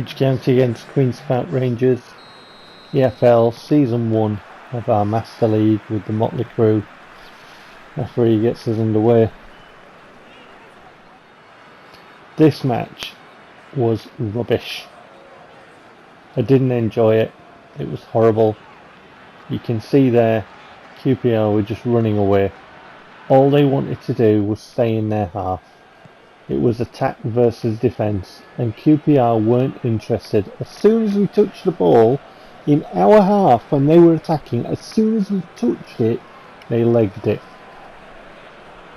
Bridge County against Queen's Park Rangers, EFL Season 1 of our Master League with the Motley Crew. Referee gets us underway. This match was rubbish. I didn't enjoy it. It was horrible. You can see there, QPR were just running away. All they wanted to do was stay in their half. It was attack versus defence, and QPR weren't interested. As soon as we touched the ball in our half when they were attacking, as soon as we touched it, they legged it.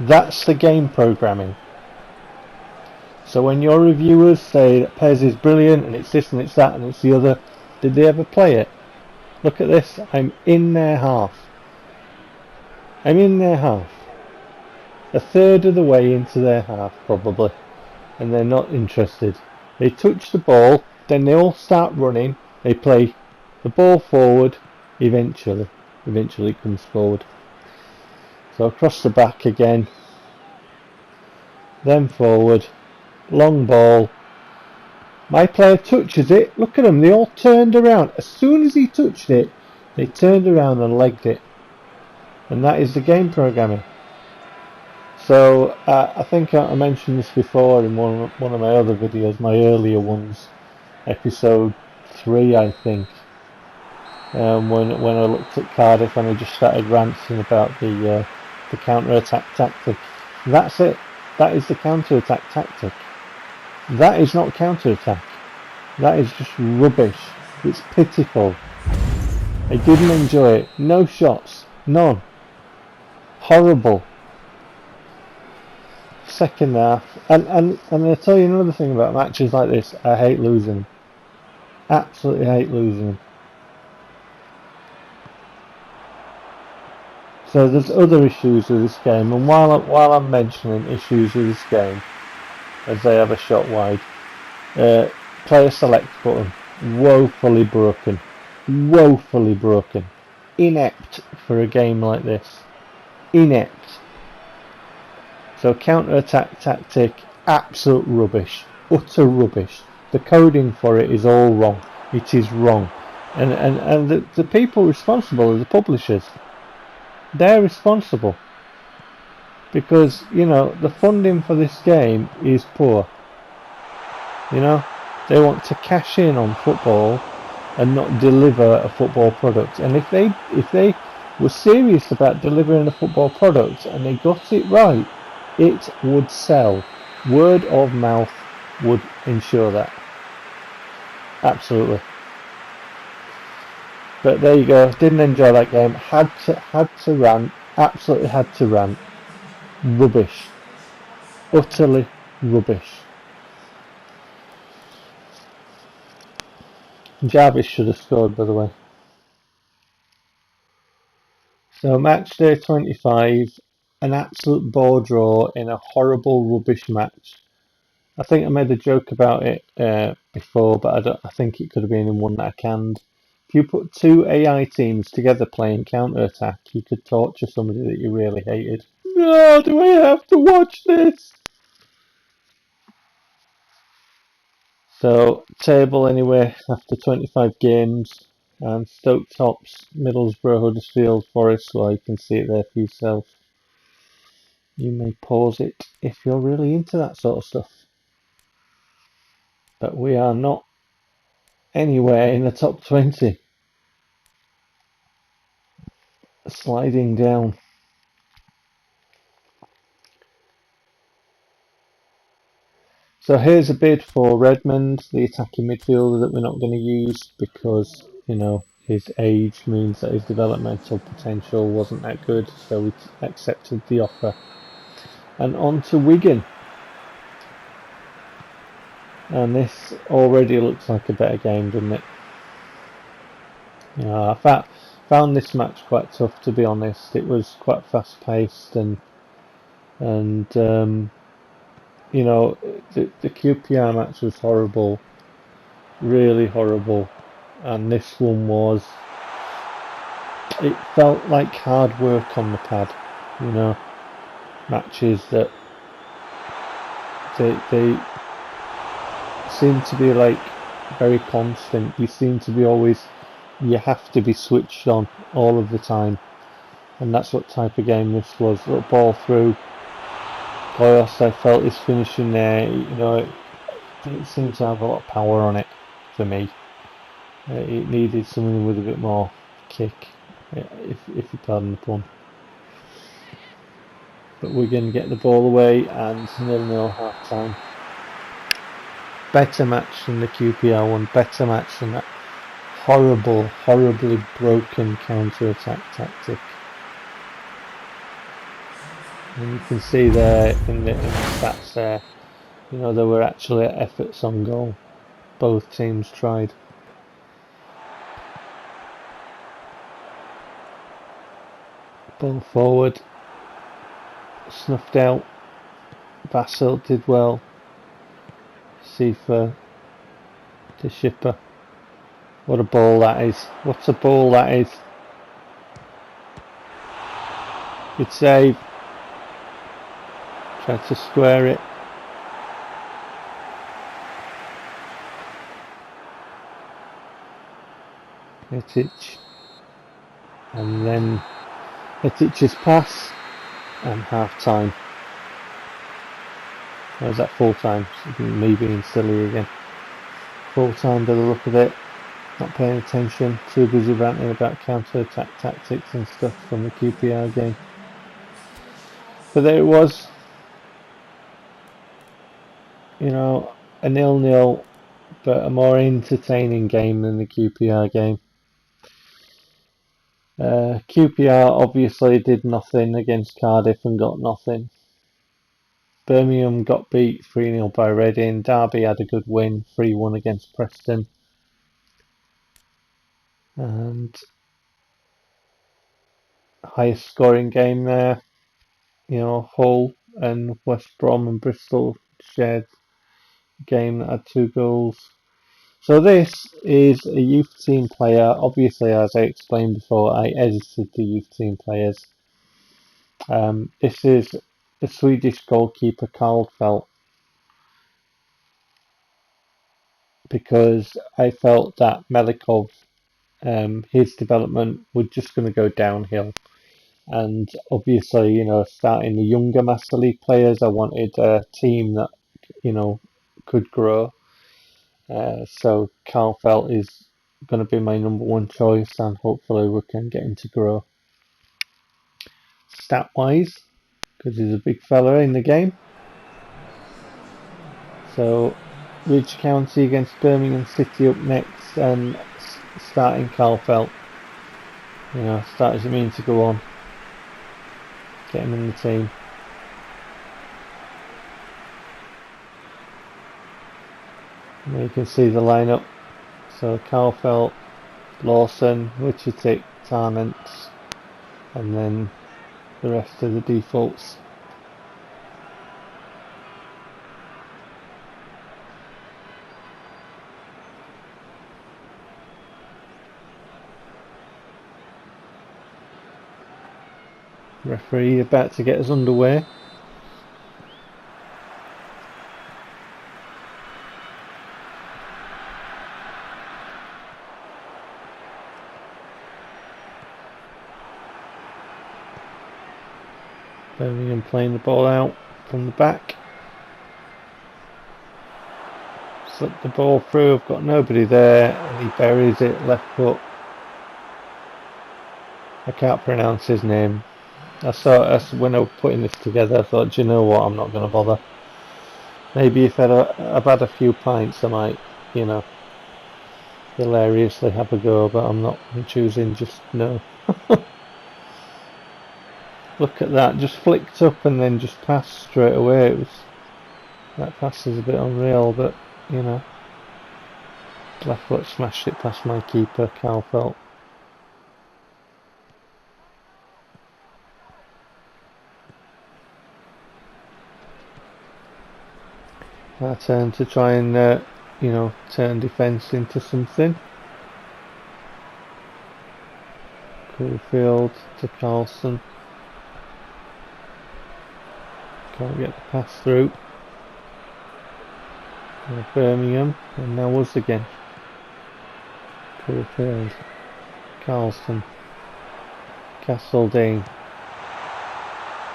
That's the game programming. So when your reviewers say that PES is brilliant and it's this and it's that and it's the other, did they ever play it? Look at this, I'm in their half. I'm in their half. A third of the way into their half probably, and they're not interested. They touch the ball, then they all start running, they play the ball forward, eventually it comes forward. So across the back again, then forward, long ball. My player touches it, look at them, they all turned around. As soon as he touched it, they turned around and legged it. And that is the game programming. So I think I mentioned this before in one of my other videos, my earlier ones, episode 3 I think, when I looked at Cardiff and I just started ranting about the counter-attack tactic. That's it. That is the counter-attack tactic. That is not counter-attack. That is just rubbish. It's pitiful. I didn't enjoy it. No shots. None. Horrible. Second half, and I'll tell you another thing about matches like this. I hate losing. Absolutely hate losing. So there's other issues with this game, and while I'm mentioning issues with this game, as they have a shot wide, player select button woefully broken, inept for a game like this, inept. So counter-attack tactic, absolute rubbish, utter rubbish. The coding for it is all wrong. It is wrong, and the people responsible are the publishers. They're responsible because the funding for this game is poor. They want to cash in on football and not deliver a football product. And if they were serious about delivering a football product and they got it right, it would sell. Word of mouth would ensure that. Absolutely. But there you go. Didn't enjoy that game. Had to rant. Absolutely had to rant. Rubbish. Utterly rubbish. Jarvis should have scored, by the way. So match day 25. An absolute bore draw in a horrible, rubbish match. I think I made a joke about it before, but I think it could have been in one that I canned. If you put two AI teams together playing counter-attack, you could torture somebody that you really hated. No, do I have to watch this? So, table anyway, after 25 games, and Stoke tops Middlesbrough, Huddersfield, Forest, so you can see it there for yourself. You may pause it if you're really into that sort of stuff. But we are not anywhere in the top 20. Sliding down. So here's a bid for Redmond, the attacking midfielder that we're not going to use because, his age means that his developmental potential wasn't that good, so we accepted the offer. And on to Wigan. And this already looks like a better game, doesn't it? I found this match quite tough, to be honest. It was quite fast paced and the QPR match was horrible, really horrible, and this one was. It felt like hard work on the pad, matches that they seem to be like very constant. You seem to be always, you have to be switched on all of the time. And that's what type of game this was. Little ball through. Goyos, I felt his finishing there, it didn't seem to have a lot of power on it for me. It needed something with a bit more kick, if you pardon the pun. But we're going to get the ball away and 0-0 half time. Better match than the QPR one, better match than that horribly broken counter-attack tactic. And you can see there in the stats there, there were actually efforts on goal. Both teams tried. Ball forward, snuffed out. Vassell did well. Sifa to Shipper. What a ball that is. What a ball that is. Good save. Tried to square it. Hitic. And then Hitic's pass and half time. Or is that full time? Me being silly again. Full time by the look of it. Not paying attention. Too busy ranting about counter-attack tactics and stuff from the QPR game. But there it was. A 0-0, but a more entertaining game than the QPR game. QPR obviously did nothing against Cardiff and got nothing. Birmingham got beat 3-0 by Reading. Derby had a good win, 3-1 against Preston. And highest scoring game there. Hull and West Brom and Bristol shared a game that had 2 goals. So this is a youth team player. Obviously, as I explained before, I edited the youth team players. This is the Swedish goalkeeper Karlfeldt, because I felt that Melikov, his development was just going to go downhill. And obviously, starting the younger Master League players, I wanted a team that, could grow. So Karlfeldt is going to be my number 1 choice, and hopefully we can get him to grow. Stat-wise, because he's a big fella in the game. So Ridge County against Birmingham City up next, and starting Karlfeldt. Start as you mean to go on. Get him in the team. And you can see the lineup. So Karlfeldt, Lawson, Wichitic, Tarnant, and then the rest of the defaults. Referee about to get us underway. Birmingham playing the ball out from the back. Slip the ball through, I've got nobody there, and he buries it left foot. I can't pronounce his name. I saw when I was putting this together, I thought, do you know what, I'm not going to bother. Maybe if I've had a few pints, I might, hilariously have a go, but I'm not. I'm choosing just no. Look at that, just flicked up and then just passed straight away. That pass is a bit unreal, but left foot smashed it past my keeper, Karlfeldt. Our turn to try and turn defence into something. Coolfield to Carlson. Can't get the pass through. Birmingham, and now us again. Coolfield, Carlson, Castledine,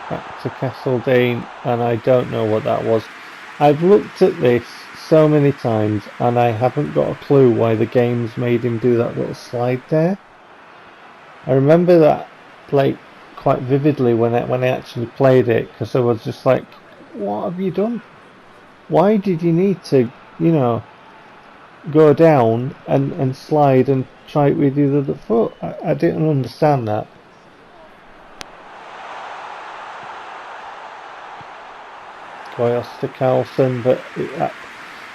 back to Castledine, and I don't know what that was. I've looked at this so many times and I haven't got a clue why the game's made him do that little slide there. I remember that like quite vividly when I actually played it, because I was just like, what have you done? Why did you need to, you know, go down and slide and try it with your other foot? I didn't understand that. Goyos to Carlson, but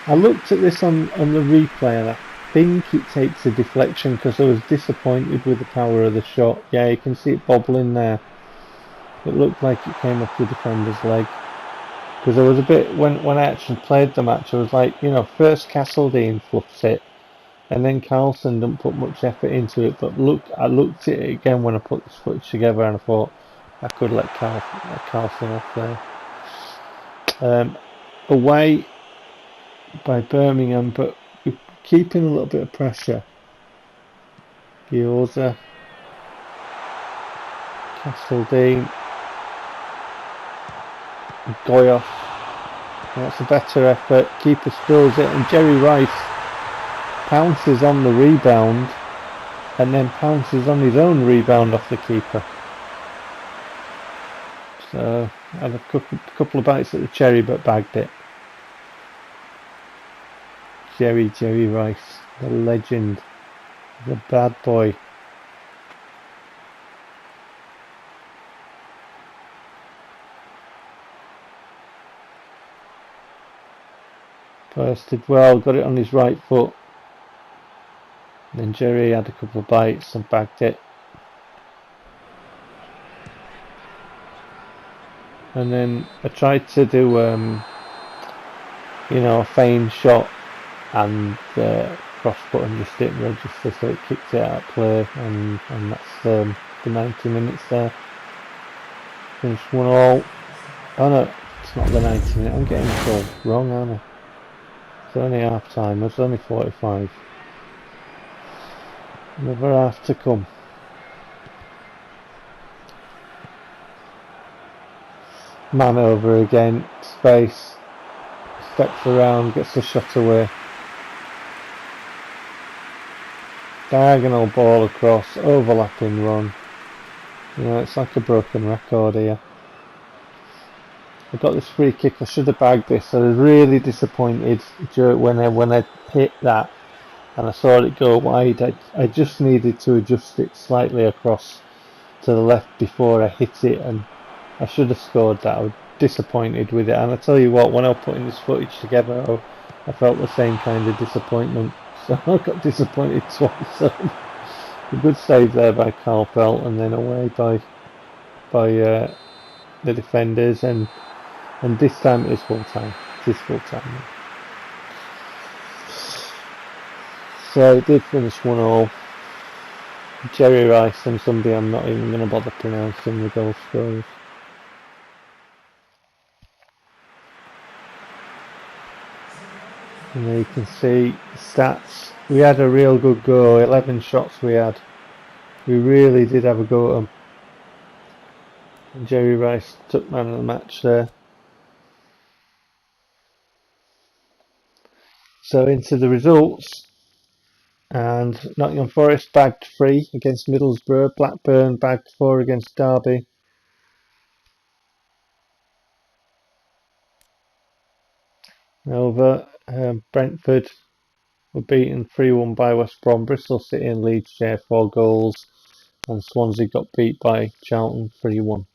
I looked at this on the replay and I think it takes a deflection, because I was disappointed with the power of the shot. Yeah, you can see it bobbling there. It looked like it came off the defender's leg. Because there was a bit, when I actually played the match, I was like, you know, first Castledine fluffs it, and then Carlson didn't put much effort into it. But I looked at it again when I put this footage together, and I thought I could let Carlson off there. Away by Birmingham, but we're keeping a little bit of pressure. Gioza, Castledine, Goyos. That's a better effort. Keeper spills it, and Jerry Rice pounces on the rebound and then pounces on his own rebound off the keeper. So had a couple of bites at the cherry, but bagged it. Jerry Rice, the legend, the bad boy. First did well, got it on his right foot. Then Jerry had a couple of bites and bagged it. And then I tried to do, you know, a feign shot, and the cross button just didn't register, so it kicked it out of play, and that's the 90 minutes there. Finished 1-1. Oh no, it's not the 90 minutes. I'm getting it all wrong, aren't I? It's only half time. It's only 45. Another half to come. Man over again. Space. Steps around. Gets the shot away. Diagonal ball across. Overlapping run. You know, it's like a broken record here. I got this free kick. I should have bagged this. I was really disappointed when I hit that and I saw it go wide. I just needed to adjust it slightly across to the left before I hit it, and I should have scored that. I was disappointed with it, and I tell you what, when I was putting this footage together, I felt the same kind of disappointment. So I got disappointed twice. So a good save there by Carl Felt, and then away by the defenders, and this time it is full time. It is full time. So it did finish 1-1. Jerry Rice and somebody I'm not even going to bother pronouncing the goal scorers. And there you can see the stats. We had a real good go. 11 shots we had. We really did have a go at them. And Jerry Rice took man of the match there. So into the results. And Nottingham Forest bagged 3 against Middlesbrough. Blackburn bagged 4 against Derby. Over Brentford were beaten 3-1 by West Brom. Bristol City and Leeds share 4 goals. And Swansea got beat by Charlton 3-1.